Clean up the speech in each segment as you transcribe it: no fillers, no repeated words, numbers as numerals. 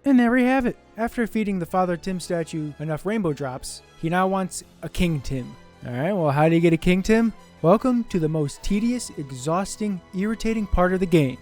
And there we have it. After feeding the Father Tim statue enough rainbow drops, he now wants a King Tim. Alright, well, how do you get a King Tim? Welcome to the most tedious, exhausting, irritating part of the game.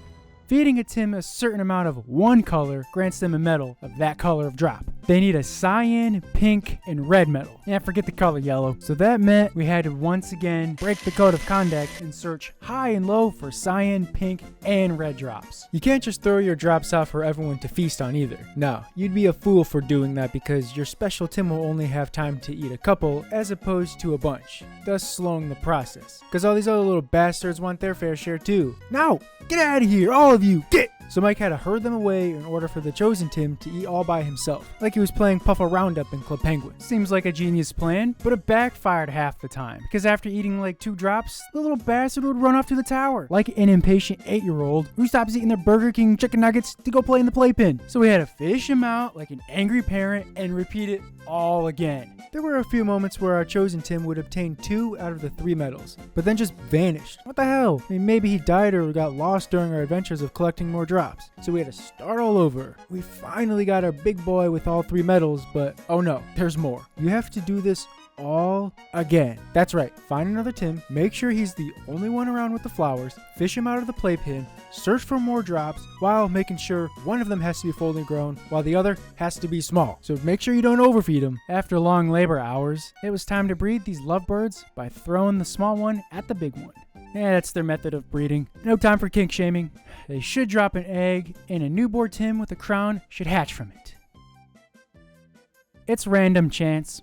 Feeding a Tim a certain amount of one color grants them a medal of that color of drop. They need a cyan, pink, and red medal. And forget the color yellow. So that meant we had to once again break the code of conduct and search high and low for cyan, pink, and red drops. You can't just throw your drops out for everyone to feast on either. No, you'd be a fool for doing that because your special Tim will only have time to eat a couple as opposed to a bunch, thus slowing the process. Because all these other little bastards want their fair share too. Now, get out of here, all of you, get! So Mike had to herd them away in order for the chosen Tim to eat all by himself, like he was playing Puffle Roundup in Club Penguin. Seems like a genius plan, but it backfired half the time, because after eating like 2 drops, the little bastard would run off to the tower, like an impatient 8-year-old who stops eating their Burger King chicken nuggets to go play in the playpen. So we had to fish him out like an angry parent and repeat it all again. There were a few moments where our chosen Tim would obtain 2 out of the 3 medals, but then just vanished. What the hell? I mean, maybe he died or got lost during our adventures of collecting more drops. So we had to start all over. We finally got our big boy with all 3 medals, but oh no, there's more. You have to do this all again. That's right, find another Tim, make sure he's the only one around with the flowers, fish him out of the playpen, search for more drops while making sure one of them has to be fully grown while the other has to be small. So make sure you don't overfeed them. After long labor hours, it was time to breed these lovebirds by throwing the small one at the big one. Yeah, that's their method of breeding. No time for kink shaming. They should drop an egg, and a newborn Tim with a crown should hatch from it. It's random chance.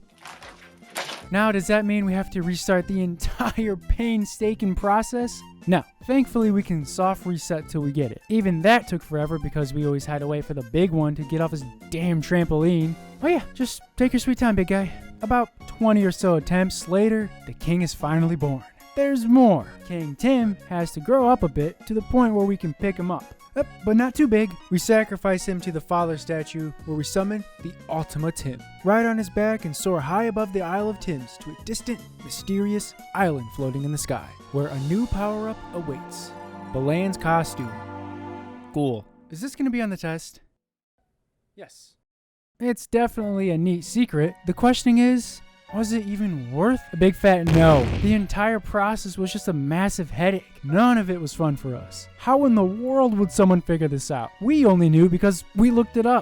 Now, does that mean we have to restart the entire painstaking process? No. Thankfully, we can soft reset till we get it. Even that took forever because we always had to wait for the big one to get off his damn trampoline. Oh yeah, just take your sweet time, big guy. About 20 or so attempts later, the king is finally born. There's more. King Tim has to grow up a bit to the point where we can pick him up. But not too big. We sacrifice him to the father statue where we summon the Ultima Tim. Ride on his back and soar high above the Isle of Tims to a distant, mysterious island floating in the sky where a new power-up awaits. Balan's costume. Cool. Is this going to be on the test? Yes. It's definitely a neat secret. The question is, was it even worth a big fat no? The entire process was just a massive headache. None of it was fun for us. How in the world would someone figure this out? We only knew because we looked it up.